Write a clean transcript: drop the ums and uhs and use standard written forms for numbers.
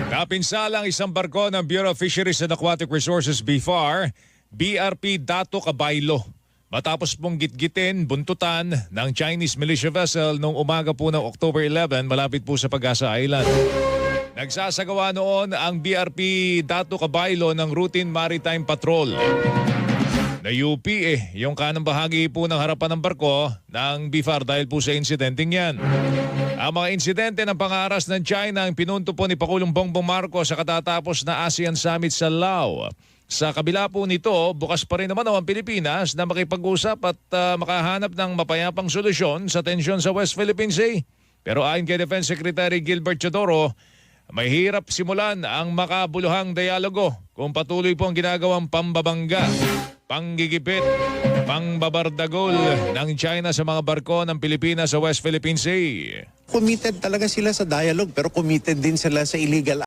Napinsala ang isang barko ng Bureau of Fisheries and Aquatic Resources BFAR, BRP Dato Cabaylo. Matapos pong gitgitin, buntutan ng Chinese militia vessel noong umaga po ng October 11 malapit po sa Pag-asa Island. Nagsasagawa noon ang BRP Dato Cabaylo ng routine maritime patrol. Na UP yung kanang bahagi po ng harapan ng barko ng BFAR dahil po sa insidenteng yan. Ang mga insidente ng pangaras ng China ang pinunto po ni Pangulong Bongbong Marcos sa katatapos na ASEAN Summit sa Laos. Sa kabila po nito, bukas pa rin naman ang Pilipinas na makipag-usap at makahanap ng mapayapang solusyon sa tensyon sa West Philippine Sea. Pero ayon kay Defense Secretary Gilbert Chodoro, may hirap simulan ang makabuluhang dialogo kung patuloy po ang ginagawang pambabangga, panggigipit, pangbabardagol ng China sa mga barko ng Pilipinas sa West Philippine Sea. Committed talaga sila sa dialogue pero committed din sila sa illegal